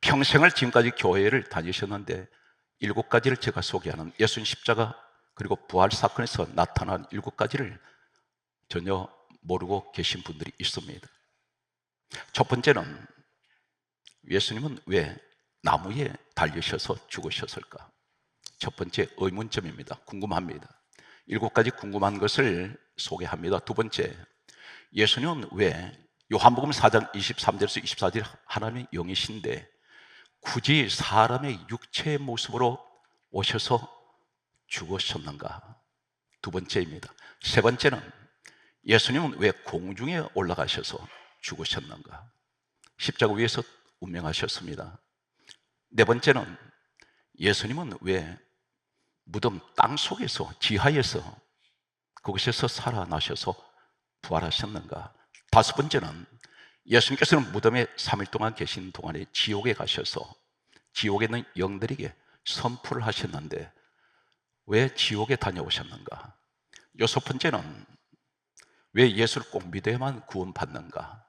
평생을 지금까지 교회를 다니셨는데 7가지를 제가 소개하는 예수님 십자가 그리고 부활 사건에서 나타난 7가지를 전혀 모르고 계신 분들이 있습니다. 첫 번째는 예수님은 왜 나무에 달리셔서 죽으셨을까? 첫 번째 의문점입니다. 궁금합니다. 7가지 궁금한 것을 소개합니다. 두 번째, 예수님은 왜 요한복음 4장 23절에서 24절 하나님의 영이신데 굳이 사람의 육체의 모습으로 오셔서 죽으셨는가? 두 번째입니다. 세 번째는 예수님은 왜 공중에 올라가셔서 죽으셨는가? 십자가 위에서 운명하셨습니다. 네 번째는 예수님은 왜 무덤 땅 속에서 지하에서 그곳에서 살아나셔서 부활하셨는가? 다섯 번째는 예수님께서는 무덤에 3일 동안 계신 동안에 지옥에 가셔서 지옥에 있는 영들에게 선포를 하셨는데 왜 지옥에 다녀오셨는가? 여섯 번째는 왜 예수를 꼭 믿어야만 구원받는가?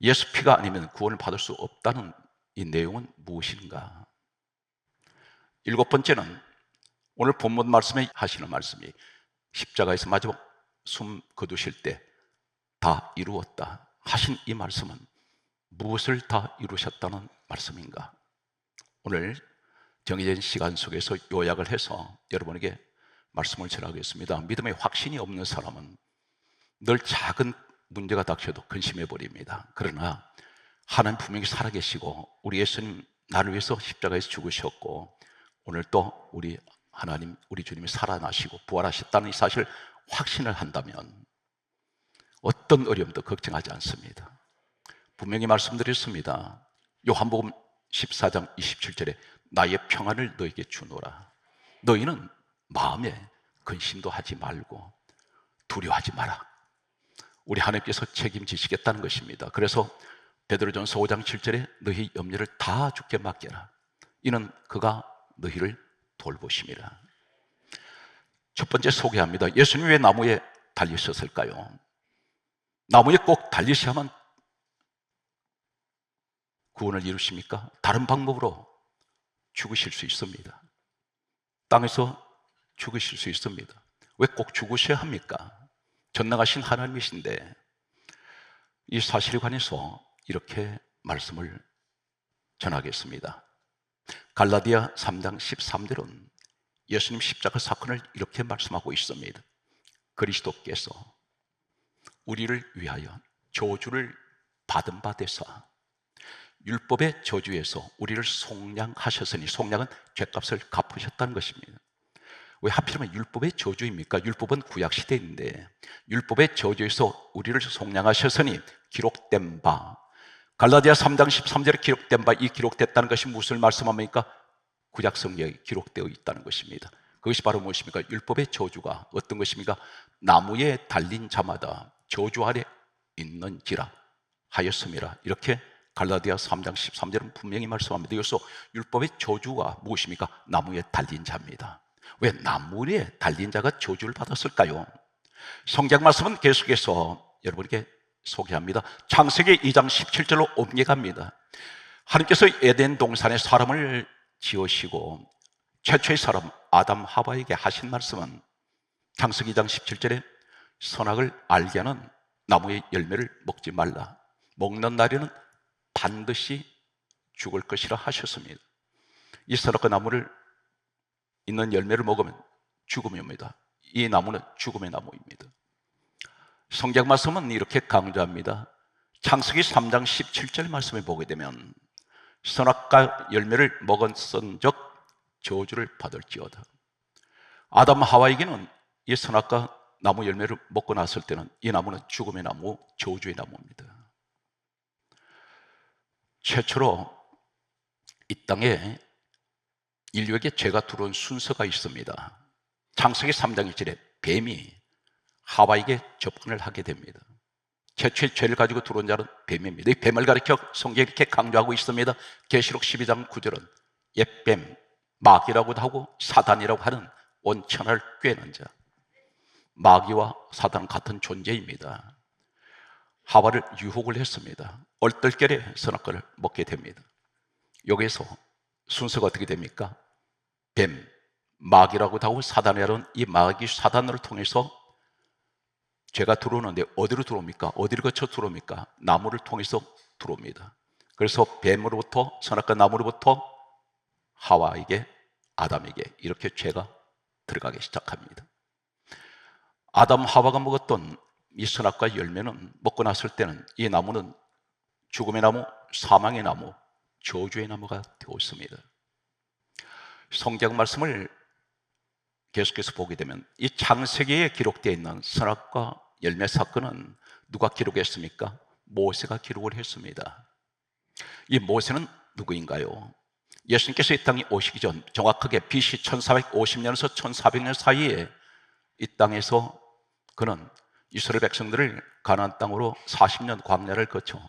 예수 피가 아니면 구원을 받을 수 없다는 이 내용은 무엇인가? 일곱 번째는 오늘 본문 말씀에 하시는 말씀이 십자가에서 마지막 숨 거두실 때 다 이루었다 하신 이 말씀은 무엇을 다 이루셨다는 말씀인가? 오늘 정해진 시간 속에서 요약을 해서 여러분에게 말씀을 전하겠습니다. 믿음에 확신이 없는 사람은 늘 작은 문제가 닥쳐도 근심해 버립니다. 그러나 하나님 분명히 살아계시고 우리 예수님 나를 위해서 십자가에서 죽으셨고 오늘 또 우리 하나님 우리 주님이 살아나시고 부활하셨다는 이 사실을 확신을 한다면 어떤 어려움도 걱정하지 않습니다. 분명히 말씀드렸습니다. 요한복음 14장 27절에 나의 평안을 너에게 주노라. 너희는 마음에 근심도 하지 말고 두려워하지 마라. 우리 하나님께서 책임지시겠다는 것입니다. 그래서 베드로전서 5장 7절에 너희 염려를 다 주께 맡겨라. 이는 그가 너희를 돌보심이라. 첫 번째 소개합니다. 예수님 왜 나무에 달리셨을까요? 나무에 꼭 달리셔야만 구원을 이루십니까? 다른 방법으로 죽으실 수 있습니다. 땅에서 죽으실 수 있습니다. 왜 꼭 죽으셔야 합니까? 전능하신 하나님이신데 이 사실에 관해서 이렇게 말씀을 전하겠습니다. 갈라디아 3장 13절은 예수님 십자가 사건을 이렇게 말씀하고 있습니다. 그리스도께서 우리를 위하여 저주를 받은 바 되사 율법의 저주에서 우리를 속량하셨으니, 속량은 죗값을 갚으셨다는 것입니다. 왜 하필이면 율법의 저주입니까? 율법은 구약시대인데 율법의 저주에서 우리를 속량하셨으니 기록된 바, 갈라디아 3장 13절에 기록된 바, 이 기록됐다는 것이 무엇을 말씀합니까? 구약성경에 기록되어 있다는 것입니다. 그것이 바로 무엇입니까? 율법의 저주가 어떤 것입니까? 나무에 달린 자마다 저주 아래 있는지라 하였음이라. 이렇게 갈라디아 3장 13절은 분명히 말씀합니다. 여기서 율법의 저주가 무엇입니까? 나무에 달린 자입니다. 왜 나무에 달린 자가 저주를 받았을까요? 성경 말씀은 계속해서 여러분에게 소개합니다. 창세기 2장 17절로 옮겨갑니다. 하나님께서 에덴 동산에 사람을 지으시고 최초의 사람 아담 하와에게 하신 말씀은 창세기 2장 17절에 선악을 알게 하는 나무의 열매를 먹지 말라. 먹는 날에는 반드시 죽을 것이라 하셨습니다. 이 선악과 나무를 있는 열매를 먹으면 죽음입니다. 이 나무는 죽음의 나무입니다. 성경 말씀은 이렇게 강조합니다. 창세기 3장 17절 말씀을 보게 되면 선악과 열매를 먹었은즉 저주를 받을지어다. 아담 하와에게는 이 선악과 나무 열매를 먹고 났을 때는 이 나무는 죽음의 나무, 저주의 나무입니다. 최초로 이 땅에 인류에게 죄가 들어온 순서가 있습니다. 창세기 3장 1절에 뱀이 하와에게 접근을 하게 됩니다. 최초의 죄를 가지고 들어온 자는 뱀입니다. 이 뱀을 가리켜 성경이 이렇게 강조하고 있습니다. 계시록 12장 9절은 옛뱀, 마귀라고도 하고 사단이라고 하는 온천을 꿰는 자, 마귀와 사단은 같은 존재입니다. 하와를 유혹을 했습니다. 얼떨결에 선악과를 먹게 됩니다. 여기에서 순서가 어떻게 됩니까? 뱀, 마귀라고도 하고 사단이라는 이 마귀 사단을 통해서 죄가 들어오는데 어디로 들어옵니까? 어디를 거쳐 들어옵니까? 나무를 통해서 들어옵니다. 그래서 뱀으로부터, 선악과 나무로부터 하와에게, 아담에게 이렇게 죄가 들어가기 시작합니다. 아담 하와가 먹었던 이 선악과의 열매는, 먹고 났을 때는 이 나무는 죽음의 나무, 사망의 나무, 저주의 나무가 되었습니다. 성경 말씀을 계속해서 보게 되면 이 창세기에 기록되어 있는 선악과 열매 사건은 누가 기록했습니까? 모세가 기록을 했습니다. 이 모세는 누구인가요? 예수님께서 이 땅에 오시기 전, 정확하게 BC 1450년에서 1400년 사이에 이 땅에서 그는 이스라엘 백성들을 가나안 땅으로 40년 광야를 거쳐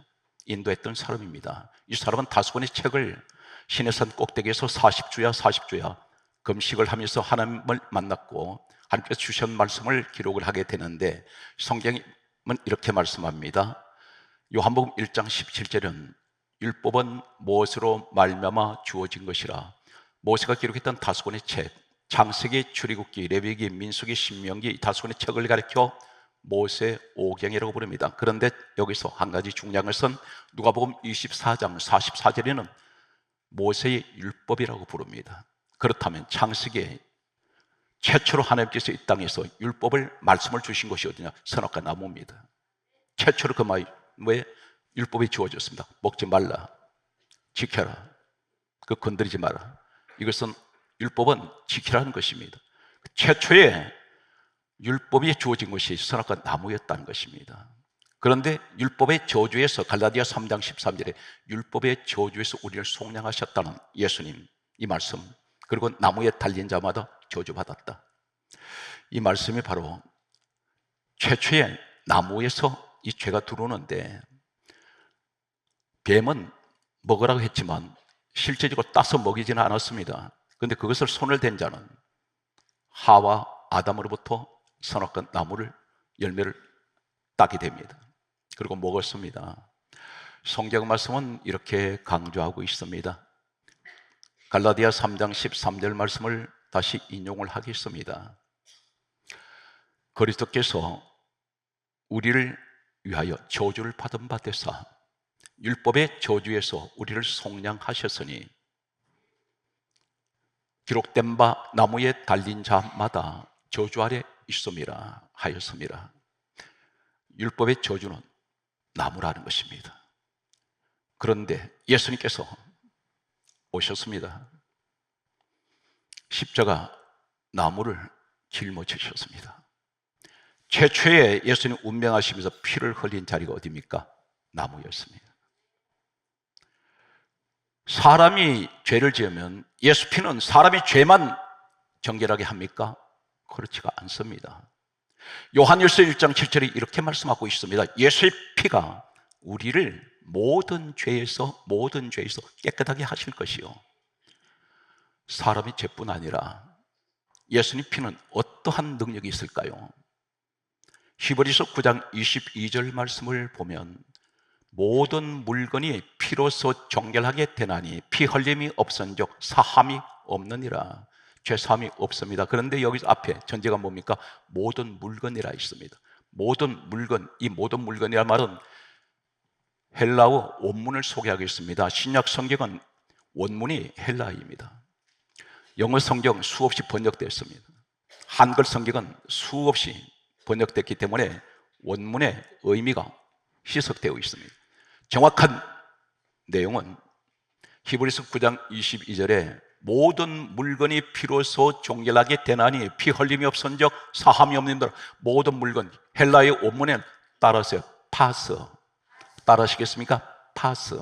인도했던 사람입니다. 이 사람은 다섯 권의 책을 시내산 꼭대기에서 40주야 금식을 하면서 하나님을 만났고 하나님께서 주신 말씀을 기록을 하게 되는데, 성경은 이렇게 말씀합니다. 요한복음 1장 17절은 율법은 모세로 말미암아 주어진 것이라. 모세가 기록했던 다섯 권의 책, 창세기, 출애굽기, 레위기, 민수기, 신명기, 다섯 권의 책을 가리켜 모세 오경이라고 부릅니다. 그런데 여기서 한 가지 중요한 것은 누가복음 24장 44절에는 모세의 율법이라고 부릅니다. 그렇다면 창세기에 최초로 하나님께서 이 땅에서 율법을, 말씀을 주신 것이 어디냐? 선악과 나무입니다. 최초로 그 나무에 율법이 주어졌습니다. 먹지 말라, 지켜라, 그 건드리지 마라. 이것은 율법은 지키라는 것입니다. 최초에 율법이 주어진 것이 선악과 나무였다는 것입니다. 그런데 율법의 저주에서, 갈라디아 3장 13절에 율법의 저주에서 우리를 속량하셨다는 예수님 이 말씀, 그리고 나무에 달린 자마다 저주받았다, 이 말씀이 바로 최초의 나무에서 이 죄가 들어오는데, 뱀은 먹으라고 했지만 실제적으로 따서 먹이지는 않았습니다. 그런데 그것을 손을 댄 자는 하와, 아담으로부터 선악과 나무를, 열매를 따게 됩니다. 그리고 먹었습니다. 성경 말씀은 이렇게 강조하고 있습니다. 갈라디아 3장 13절 말씀을 다시 인용을 하겠습니다. 그리스도께서 우리를 위하여 저주를 받은 바 되사 율법의 저주에서 우리를 속량하셨으니 기록된 바 나무에 달린 자마다 저주 아래 있음이라 하였습니다. 율법의 저주는 나무라는 것입니다. 그런데 예수님께서 오셨습니다. 십자가 나무를 짊어지셨습니다. 최초에 예수님 운명하시면서 피를 흘린 자리가 어디입니까? 나무였습니다. 사람이 죄를 지으면 예수 피는 사람이 죄만 정결하게 합니까? 그렇지가 않습니다. 요한일서 1장 7절에 이렇게 말씀하고 있습니다. 예수의 피가 우리를 모든 죄에서 깨끗하게 하실 것이요, 사람이 죄뿐 아니라 예수님 피는 어떠한 능력이 있을까요? 히브리서 9장 22절 말씀을 보면 모든 물건이 피로서 정결하게 되나니 피 흘림이 없은즉 사함이 없느니라. 죄사함이 없습니다. 그런데 여기서 앞에 전제가 뭡니까? 모든 물건이라 있습니다. 모든 물건, 이 모든 물건이란 말은 헬라어 원문을 소개하겠습니다. 신약 성경은 원문이 헬라어입니다. 영어 성경 수없이 번역되었습니다. 한글 성경은 수없이 번역됐기 때문에 원문의 의미가 희석되어 있습니다. 정확한 내용은 히브리서 9장 22절에 모든 물건이 피로서 정결하게 되나니 피 흘림이 없은즉 사함이 없는들, 모든 물건, 헬라의 원문에 따라서요, 파스, 따라하시겠습니까? 파스.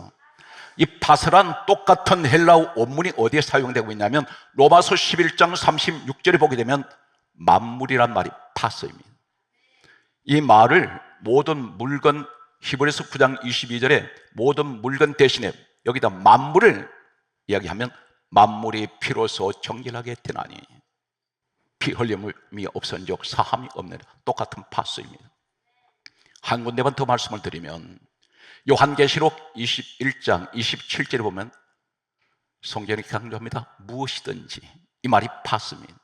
이 파스란 똑같은 헬라어 원문이 어디에 사용되고 있냐면 로마서 11장 36절에 보게 되면 만물이란 말이 파스입니다. 이 말을 모든 물건, 히브리서 9장 22절에 모든 물건 대신에 여기다 만물을 이야기하면 만물이 피로서 정결하게 되나니 피 흘림이 없은즉 사함이 없는, 똑같은 파스입니다. 한 군데만 더 말씀을 드리면 요한계시록 21장 27절에 보면 성경이 강조합니다. 무엇이든지. 이 말이 파스입니다.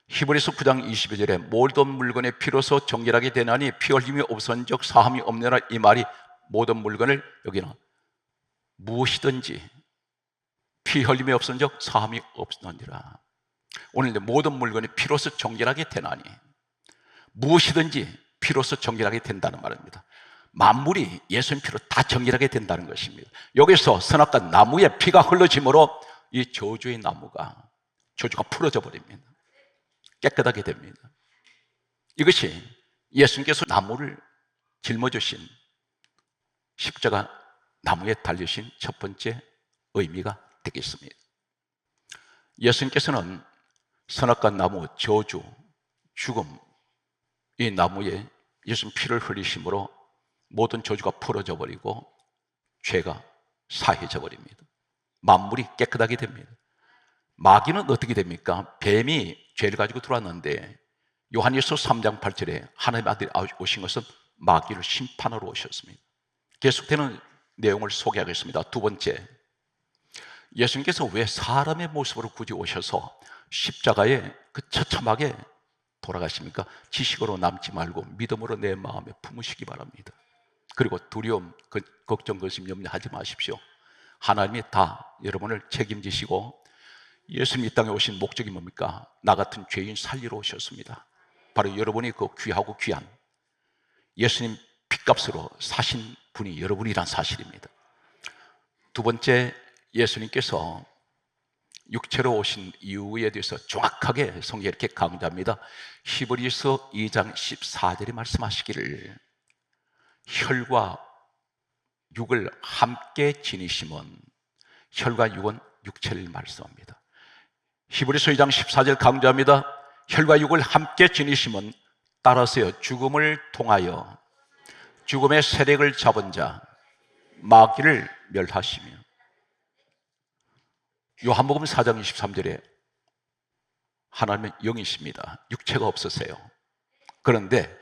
히브리서 9장 22절에 모든 물건의 피로서 정결하게 되나니 피 흘림이 없은즉 사함이 없느라, 이 말이 모든 물건을, 여기는 무엇이든지 피 흘림이 없은즉 사함이 없느니라. 오늘 모든 물건이 피로서 정결하게 되나니, 무엇이든지 피로서 정결하게 된다는 말입니다. 만물이 예수님 피로 다 정결하게 된다는 것입니다. 여기서 선악과 나무에 피가 흘러짐으로 이 저주의 나무가, 저주가 풀어져 버립니다. 깨끗하게 됩니다. 이것이 예수님께서 나무를 짊어지신, 십자가 나무에 달리신 첫 번째 의미가 되겠습니다. 예수님께서는 선악과 나무, 저주, 죽음, 이 나무에 예수님 피를 흘리심으로 모든 저주가 풀어져 버리고 죄가 사해져 버립니다. 만물이 깨끗하게 됩니다. 마귀는 어떻게 됩니까? 뱀이 죄를 가지고 들어왔는데 요한일서 3장 8절에 하나님의 아들이 오신 것은 마귀를 심판하러 오셨습니다. 계속되는 내용을 소개하겠습니다. 두 번째, 예수님께서 왜 사람의 모습으로 굳이 오셔서 십자가에 그 처참하게 돌아가십니까? 지식으로 남지 말고 믿음으로 내 마음에 품으시기 바랍니다. 그리고 두려움, 걱정, 근심, 염려하지 마십시오. 하나님이 다 여러분을 책임지시고, 예수님이 이 땅에 오신 목적이 뭡니까? 나 같은 죄인 살리러 오셨습니다. 바로 여러분이 그 귀하고 귀한 예수님 핏값으로 사신 분이 여러분이란 사실입니다. 두 번째, 예수님께서 육체로 오신 이유에 대해서 정확하게 성경이 이렇게 강조합니다. 히브리서 2장 14절에 말씀하시기를 혈과 육을 함께 지니심은, 혈과 육은 육체를 말씀합니다. 히브리서 2장 14절 강조합니다. 혈과 육을 함께 지니심은 따라서요 죽음을 통하여 죽음의 세력을 잡은 자 마귀를 멸하시며, 요한복음 4장 23절에 하나님은 영이십니다. 육체가 없으세요. 그런데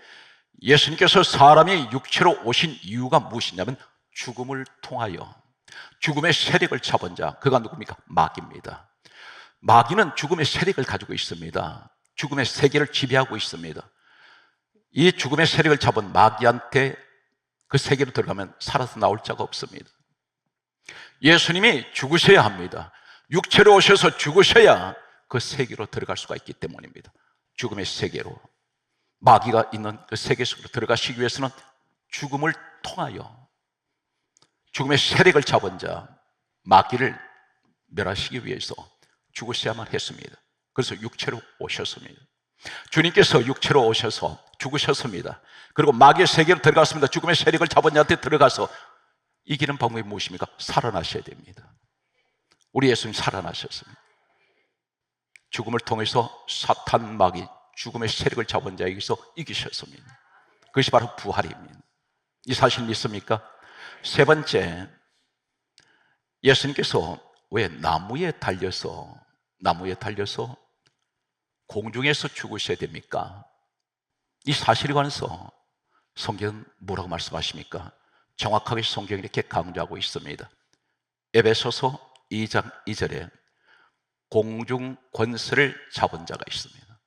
예수님께서 사람이 육체로 오신 이유가 무엇이냐면 죽음을 통하여 죽음의 세력을 잡은 자, 그가 누굽니까? 마귀입니다. 마귀는 죽음의 세력을 가지고 있습니다. 죽음의 세계를 지배하고 있습니다. 이 죽음의 세력을 잡은 마귀한테 그 세계로 들어가면 살아서 나올 자가 없습니다. 예수님이 죽으셔야 합니다. 육체로 오셔서 죽으셔야 그 세계로 들어갈 수가 있기 때문입니다. 죽음의 세계로, 마귀가 있는 그 세계 속으로 들어가시기 위해서는 죽음을 통하여 죽음의 세력을 잡은 자 마귀를 멸하시기 위해서 죽으셔야만 했습니다. 그래서 육체로 오셨습니다. 주님께서 육체로 오셔서 죽으셨습니다. 그리고 마귀의 세계로 들어갔습니다. 죽음의 세력을 잡은 자한테 들어가서 이기는 방법이 무엇입니까? 살아나셔야 됩니다. 우리 예수님 살아나셨습니다. 죽음을 통해서 사탄, 마귀, 죽음의 세력을 잡은 자에게서 이기셨습니다. 그것이 바로 부활입니다. 이 사실 믿습니까? 세 번째, 예수님께서 왜 나무에 달려서 공중에서 죽으셔야 됩니까? 이 사실에 관해서 성경은 뭐라고 말씀하십니까? 정확하게 성경이 이렇게 강조하고 있습니다. 에베소서 2장 2절에 공중 권세를 잡은 자가 있습니다.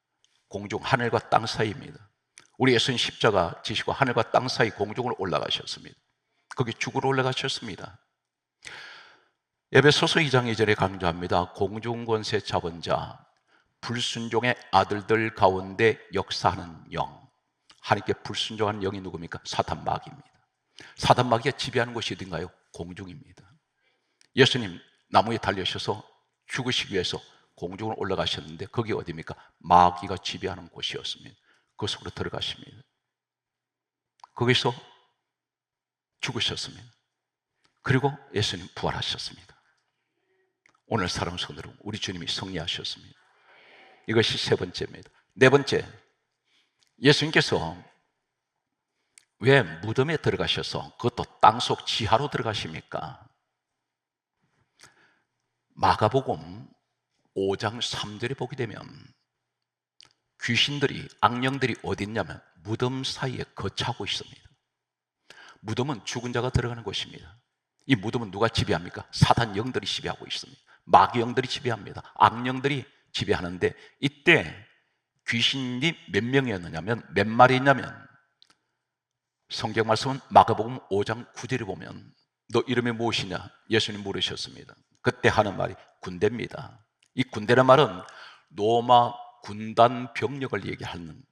공중, 하늘과 땅 사이입니다. 우리 예수님 십자가 지시고 하늘과 땅 사이 공중으로 올라가셨습니다. 거기 죽으러 올라가셨습니다. 에베소서 2장 2절에 강조합니다. 공중 권세 잡은 자, 불순종의 아들들 가운데 역사하는 영. 하나님께 불순종하는 영이 누굽니까? 사탄, 마귀입니다. 사탄, 마귀가 지배하는 것이 어딘가요? 공중입니다. 예수님 나무에 달려셔서 죽으시기 위해서 공중으로 올라가셨는데 거기 어디입니까? 마귀가 지배하는 곳이었습니다. 그 속으로 들어가십니다. 거기서 죽으셨습니다. 그리고 예수님 부활하셨습니다. 오늘 사랑하는 성도 여러분, 우리 주님이 승리하셨습니다. 이것이 세 번째입니다. 네 번째, 예수님께서 왜 무덤에 들어가셔서 그것도 땅속 지하로 들어가십니까? 마가복음 5장 3절에 보게 되면 귀신들이, 악령들이 어디 있냐면 무덤 사이에 거처하고 있습니다. 무덤은 죽은 자가 들어가는 곳입니다. 이 무덤은 누가 지배합니까? 사단 영들이 지배하고 있습니다. 마귀 영들이 지배합니다. 악령들이 지배하는데, 이때 귀신이 몇 명이었느냐면, 몇 마리였냐면, 성경 말씀은 마가복음 5장 9절에 보면 너 이름이 무엇이냐? 예수님 물으셨습니다. 그때 하는 말이 군대입니다. 이 군대란 말은 로마 군단 병력을 얘기하는,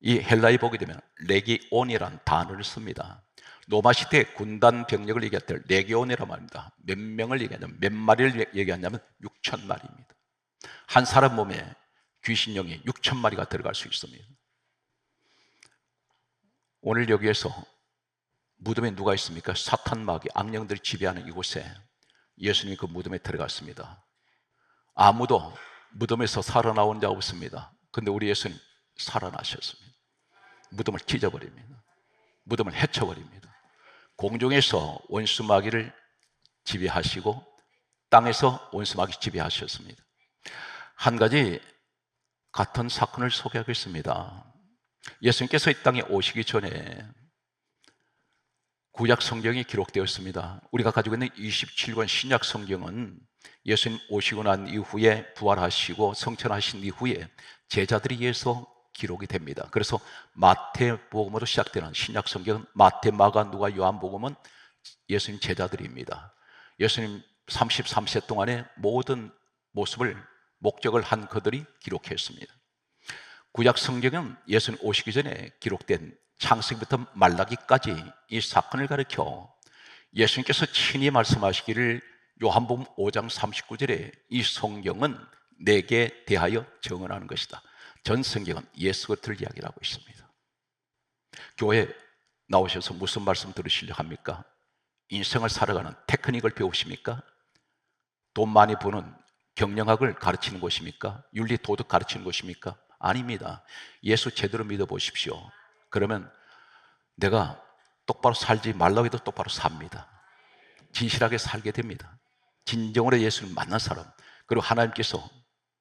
이 헬라에 보게 되면 레기온이라는 단어를 씁니다. 로마 시대 군단 병력을 얘기할 때 레기온이란 말입니다. 몇 명을 얘기하냐면, 몇 마리를 얘기하냐면 6천 마리입니다. 한 사람 몸에 귀신령이 6천 마리가 들어갈 수 있습니다. 오늘 여기에서 무덤에 누가 있습니까? 사탄 마귀 악령들이 지배하는 이곳에 예수님이 그 무덤에 들어갔습니다. 아무도 무덤에서 살아나온 자 없습니다. 근데 우리 예수님 살아나셨습니다. 무덤을 찢어버립니다. 무덤을 헤쳐버립니다. 공중에서 원수 마귀를 지배하시고 땅에서 원수 마귀 지배하셨습니다. 한 가지 같은 사건을 소개하겠습니다. 예수님께서 이 땅에 오시기 전에 구약 성경이 기록되었습니다. 우리가 가지고 있는 27권 신약 성경은 예수님 오시고 난 이후에 부활하시고 성천하신 이후에 제자들에 의해서 기록이 됩니다. 그래서 마태복음으로 시작되는 신약 성경은 마태, 마가, 누가, 요한복음은 예수님 제자들입니다. 예수님 33세 동안의 모든 모습을 목적을 한 그들이 기록했습니다. 구약 성경은 예수님 오시기 전에 기록된 창세기부터 말라기까지 이 사건을 가리켜 예수님께서 친히 말씀하시기를 요한복음 5장 39절에 이 성경은 내게 대하여 증언하는 것이다. 전 성경은 예수 그리스도를 이야기하고 있습니다. 교회 나오셔서 무슨 말씀 들으시려 합니까? 인생을 살아가는 테크닉을 배우십니까? 돈 많이 버는 경영학을 가르치는 곳입니까? 윤리 도덕 가르치는 곳입니까? 아닙니다. 예수 제대로 믿어보십시오. 그러면 내가 똑바로 살지 말라고 해도 똑바로 삽니다. 진실하게 살게 됩니다. 진정으로 예수를 만난 사람, 그리고 하나님께서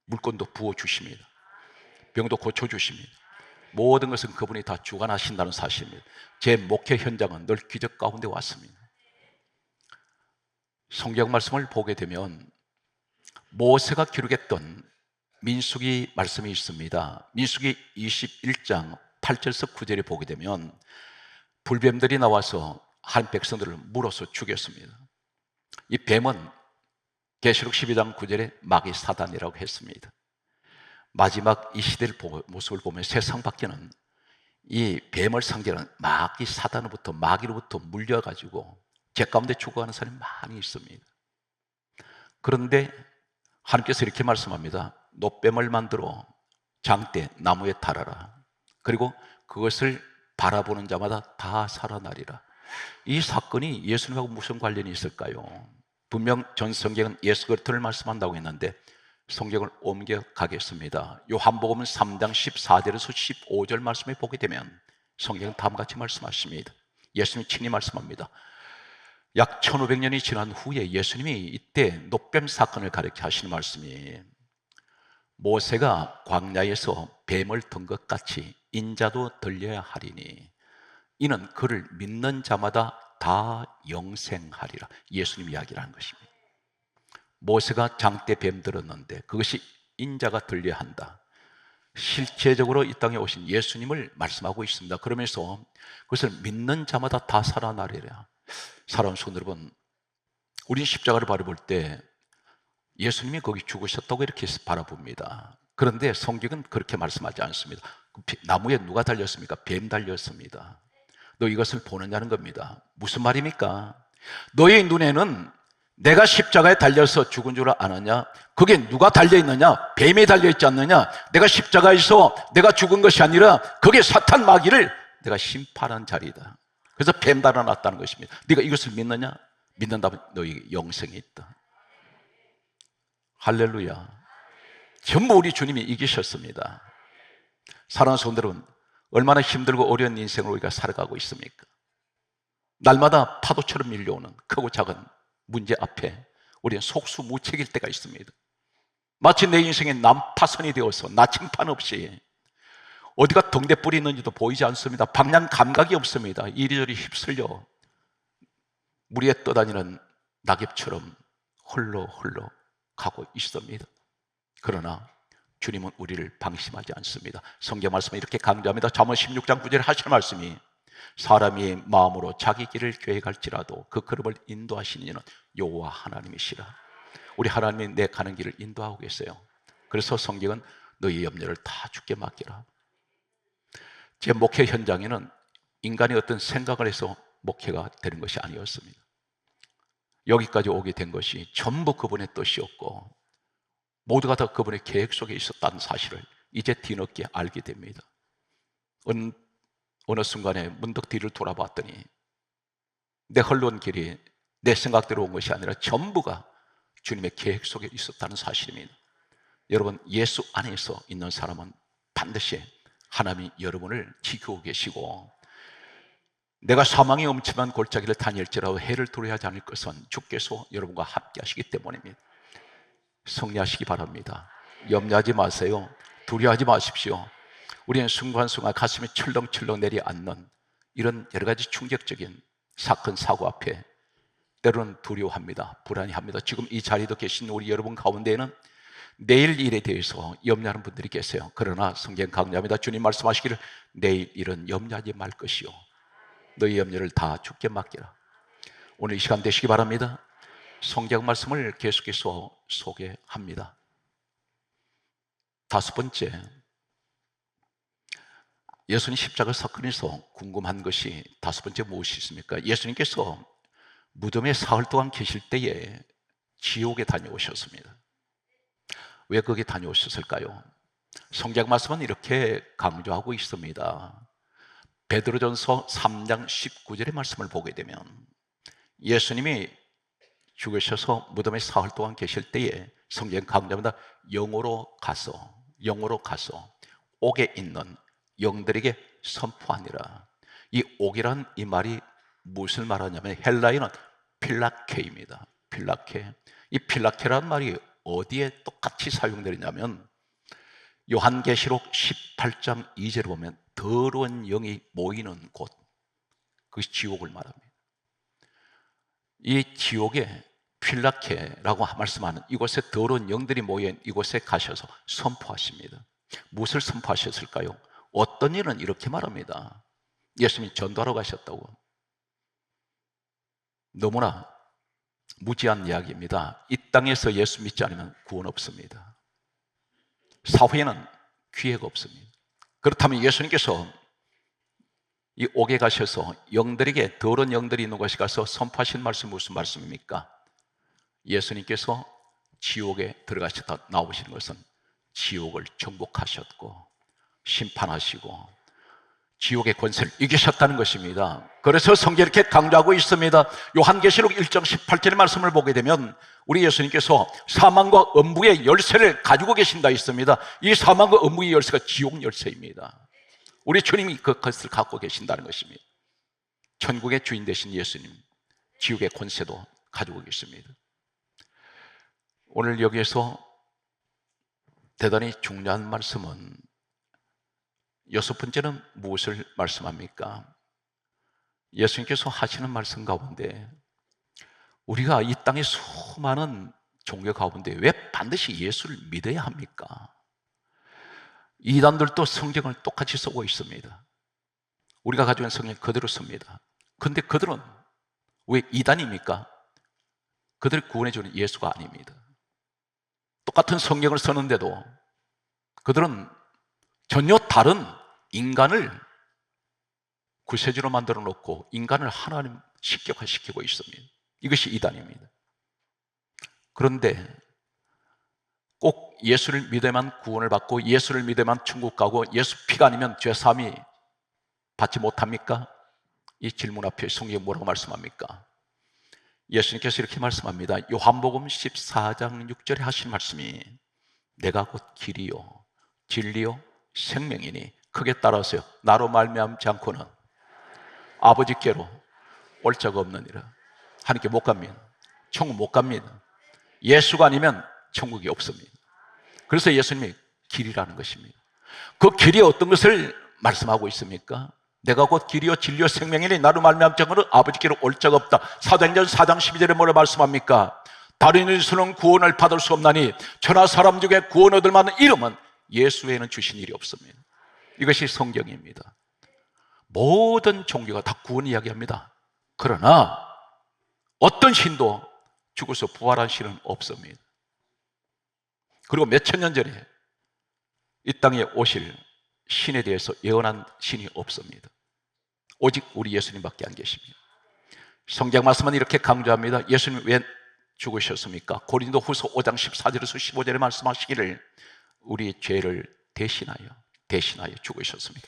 물건도 부어주십니다. 병도 고쳐주십니다. 모든 것은 그분이 다 주관하신다는 사실입니다. 제 목회 현장은 늘 기적 가운데 왔습니다. 성경 말씀을 보게 되면 모세가 기록했던 민수기 말씀이 있습니다. 민수기 21장 8절에서 9절에 보게 되면 불뱀들이 나와서 한 백성들을 물어서 죽였습니다. 이 뱀은 계시록 12장 9절에 마귀 사단이라고 했습니다. 마지막 이 시대를 모습을 보면 세상 밖에는 이 뱀을 상징하는 마귀 사단으로부터, 마귀로부터 물려가지고 죄 가운데 죽어가는 사람이 많이 있습니다. 그런데 하나님께서 이렇게 말씀합니다. 놋뱀을 만들어 장대 나무에 달아라. 그리고 그것을 바라보는 자마다 다 살아나리라. 이 사건이 예수님하고 무슨 관련이 있을까요? 분명 전 성경은 예수 그리스도를 말씀한다고 했는데 성경을 옮겨가겠습니다. 요한복음은 3장 14절에서 15절 말씀에 보게 되면 성경은 다음같이 말씀하십니다. 예수님이 친히 말씀합니다. 약 1500년이 지난 후에 예수님이 이때 놋뱀 사건을 가르쳐 하시는 말씀이 모세가 광야에서 뱀을 든 것 같이 인자도 들려야 하리니 이는 그를 믿는 자마다 다 영생하리라. 예수님 이야기를 하는 것입니다. 모세가 장대 뱀 들었는데 그것이 인자가 들려야 한다. 실제적으로 이 땅에 오신 예수님을 말씀하고 있습니다. 그러면서 그것을 믿는 자마다 다 살아나리라. 사랑하는 성도 여러분, 우리 십자가를 바라볼 때 예수님이 거기 죽으셨다고 이렇게 바라봅니다. 그런데 성경은 그렇게 말씀하지 않습니다. 나무에 누가 달렸습니까? 뱀 달렸습니다. 너 이것을 보느냐는 겁니다. 무슨 말입니까? 너의 눈에는 내가 십자가에 달려서 죽은 줄 아느냐? 그게 누가 달려있느냐? 뱀이 달려있지 않느냐? 내가 십자가에서 내가 죽은 것이 아니라 그게 사탄 마귀를 내가 심판한 자리다. 그래서 뱀 달아놨다는 것입니다. 네가 이것을 믿느냐? 믿는다면 너에게 영생이 있다. 할렐루야. 전부 우리 주님이 이기셨습니다. 사랑하는 성도 여러분, 얼마나 힘들고 어려운 인생을 우리가 살아가고 있습니까? 날마다 파도처럼 밀려오는 크고 작은 문제 앞에 우리는 속수무책일 때가 있습니다. 마치 내 인생의 난파선이 되어서 나침판 없이 어디가 등대불이 있는지도 보이지 않습니다. 방향 감각이 없습니다. 이리저리 휩쓸려 물 위에 떠다니는 낙엽처럼 홀로 가고 있습니다. 그러나 주님은 우리를 방심하지 않습니다. 성경 말씀은 이렇게 강조합니다. 잠언 16장 9절에 하시는 말씀이 사람이 마음으로 자기 길을 계획할지라도 그 걸음을 인도하시는 이는 여호와 하나님이시라. 우리 하나님이 내 가는 길을 인도하고 계세요. 그래서 성경은 너희 염려를 다 주께 맡기라. 제 목회 현장에는 인간이 어떤 생각을 해서 목회가 되는 것이 아니었습니다. 여기까지 오게 된 것이 전부 그분의 뜻이었고 모두가 다 그분의 계획 속에 있었다는 사실을 이제 뒤늦게 알게 됩니다. 어느 순간에 문득 뒤를 돌아봤더니 내 흘러온 길이 내 생각대로 온 것이 아니라 전부가 주님의 계획 속에 있었다는 사실입니다. 여러분, 예수 안에서 있는 사람은 반드시 하나님이 여러분을 지키고 계시고 내가 사망의 엄침한 골짜기를 다닐지라도 해를 두려워하지 않을 것은 주께서 여러분과 함께 하시기 때문입니다. 승리하시기 바랍니다. 염려하지 마세요. 두려워하지 마십시오. 우리는 순간순간 가슴이 철렁철렁 내려앉는 이런 여러 가지 충격적인 사건, 사고 앞에 때로는 두려워합니다. 불안해합니다. 지금 이 자리에 계신 우리 여러분 가운데에는 내일 일에 대해서 염려하는 분들이 계세요. 그러나 성경 강조합니다. 주님 말씀하시기를 내일 일은 염려하지 말 것이요 너희 염려를 다 주께 맡기라. 오늘 이 시간 되시기 바랍니다. 성경 말씀을 계속해서 소개합니다. 다섯 번째, 예수님 십자가 사건에서 궁금한 것이 다섯 번째 무엇이 있습니까? 예수님께서 무덤에 사흘 동안 계실 때에 지옥에 다녀오셨습니다. 왜 거기 다녀오셨을까요? 성경 말씀은 이렇게 강조하고 있습니다. 베드로전서 3장 19절의 말씀을 보게 되면 예수님이 죽으셔서 무덤에 사흘 동안 계실 때에 성경 강조합니다. 영으로 가서 옥에 있는 영들에게 선포하니라. 이 옥이란 이 말이 무엇을 말하냐면 헬라어는 필라케입니다. 필라케. 이 필라케라는 말이 어디에 똑같이 사용되냐면 요한계시록 18장 2절을 보면 더러운 영이 모이는 곳, 그것이 지옥을 말합니다. 이 지옥에 필라케라고 말씀하는 이곳에 더러운 영들이 모여 이곳에 가셔서 선포하십니다. 무엇을 선포하셨을까요? 어떤 일은 이렇게 말합니다. 예수님이 전도하러 가셨다고. 너무나 무지한 이야기입니다. 이 땅에서 예수 믿지 않으면 구원 없습니다. 사회에는 기회가 없습니다. 그렇다면 예수님께서 이 옥에 가셔서 영들에게 더러운 영들이 있는 곳에 가서 선포하신 말씀이 무슨 말씀입니까? 예수님께서 지옥에 들어가셨다 나오시는 것은 지옥을 정복하셨고 심판하시고 지옥의 권세를 이기셨다는 것입니다. 그래서 성경이 이렇게 강조하고 있습니다. 요한계시록 1장 18절의 말씀을 보게 되면 우리 예수님께서 사망과 음부의 열쇠를 가지고 계신다 있습니다. 이 사망과 음부의 열쇠가 지옥 열쇠입니다. 우리 주님이 그것을 갖고 계신다는 것입니다. 천국의 주인 되신 예수님, 지옥의 권세도 가지고 계십니다. 오늘 여기에서 대단히 중요한 말씀은 여섯 번째는 무엇을 말씀합니까? 예수님께서 하시는 말씀 가운데 우리가 이 땅의 수많은 종교 가운데 왜 반드시 예수를 믿어야 합니까? 이단들도 성경을 똑같이 쓰고 있습니다. 우리가 가지고 있는 성경 그대로 씁니다. 그런데 그들은 왜 이단입니까? 그들을 구원해주는 예수가 아닙니다. 똑같은 성경을 쓰는데도 그들은 전혀 다른 인간을 구세주로 만들어 놓고 인간을 하나님 식격화시키고 있습니다. 이것이 이단입니다. 그런데 꼭 예수를 믿어야만 구원을 받고 예수를 믿어야만 천국 가고 예수 피가 아니면 죄사함이 받지 못합니까? 이 질문 앞에 성경이 뭐라고 말씀합니까? 예수님께서 이렇게 말씀합니다. 요한복음 14장 6절에 하신 말씀이 내가 곧 길이요 진리요 생명이니 크게 따라하세요. 나로 말미암지 않고는 아버지께로 올 자가 없느니라. 하나님께 못 갑니다. 천국 못 갑니다. 예수가 아니면 천국이 없습니다. 그래서 예수님이 길이라는 것입니다. 그 길이 어떤 것을 말씀하고 있습니까? 내가 곧 길이요 진리요 생명이니 나로 말미암지 않고는 아버지께로 올 자가 없다. 사도행전 4장 12절에 뭐라 말씀합니까? 다른 이로서는 구원을 받을 수 없나니 천하 사람 중에 구원 얻을 만한 이름은 예수 외에는 주신 일이 없습니다. 이것이 성경입니다. 모든 종교가 다 구원 이야기합니다. 그러나 어떤 신도 죽어서 부활한 신은 없습니다. 그리고 몇천 년 전에 이 땅에 오실 신에 대해서 예언한 신이 없습니다. 오직 우리 예수님밖에 안 계십니다. 성경 말씀은 이렇게 강조합니다. 예수님 왜 죽으셨습니까? 고린도 후서 5장 14절에서 15절에 말씀하시기를 우리 죄를 대신하여 죽으셨습니다.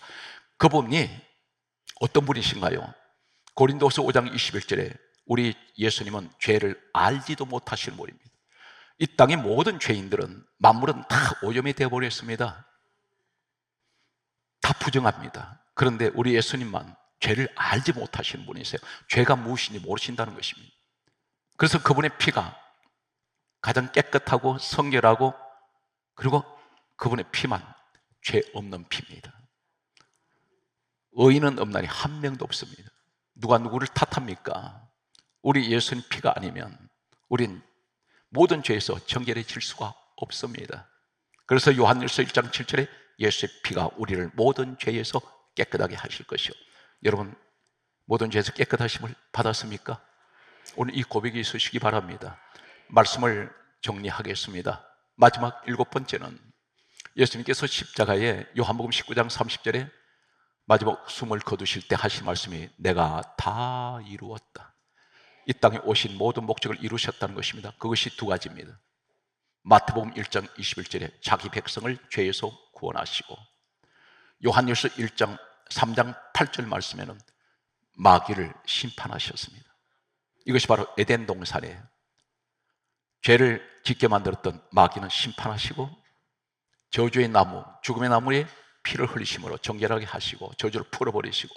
그분이 어떤 분이신가요? 고린도후서 5장 21절에 우리 예수님은 죄를 알지도 못하시는 분입니다. 이 땅의 모든 죄인들은, 만물은 다 오염이 되어버렸습니다. 다 부정합니다. 그런데 우리 예수님만 죄를 알지 못하시는 분이세요. 죄가 무엇인지 모르신다는 것입니다. 그래서 그분의 피가 가장 깨끗하고 성결하고, 그리고 그분의 피만 죄 없는 피입니다. 의인은 없나니 한 명도 없습니다. 누가 누구를 탓합니까? 우리 예수님 피가 아니면 우린 모든 죄에서 정결해질 수가 없습니다. 그래서 요한일서 1장 7절에 예수의 피가 우리를 모든 죄에서 깨끗하게 하실 것이요. 여러분, 모든 죄에서 깨끗하심을 받았습니까? 오늘 이 고백이 있으시기 바랍니다. 말씀을 정리하겠습니다. 마지막 7번째는 예수님께서 십자가에 요한복음 19장 30절에 마지막 숨을 거두실 때 하신 말씀이 내가 다 이루었다. 이 땅에 오신 모든 목적을 이루셨다는 것입니다. 그것이 두 가지입니다. 마태복음 1장 21절에 자기 백성을 죄에서 구원하시고, 요한일서 3장 8절 말씀에는 마귀를 심판하셨습니다. 이것이 바로 에덴 동산에 죄를 짓게 만들었던 마귀는 심판하시고, 저주의 나무, 죽음의 나무에 피를 흘리심으로 정결하게 하시고 저주를 풀어버리시고,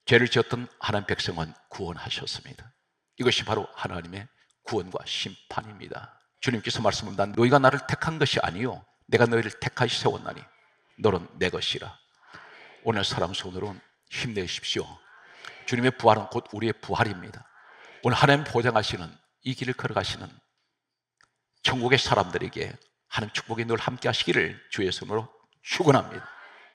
죄를 지었던 하나님 백성은 구원하셨습니다. 이것이 바로 하나님의 구원과 심판입니다. 주님께서 말씀합니다. 너희가 나를 택한 것이 아니요 내가 너희를 택하시 세웠나니 너는 내 것이라. 오늘 사랑하는 성도 여러분, 힘내십시오. 주님의 부활은 곧 우리의 부활입니다. 오늘 하나님 보장하시는 이 길을 걸어가시는 천국의 사람들에게 하나님 축복이 늘 함께 하시기를 주의 손으로 축원합니다.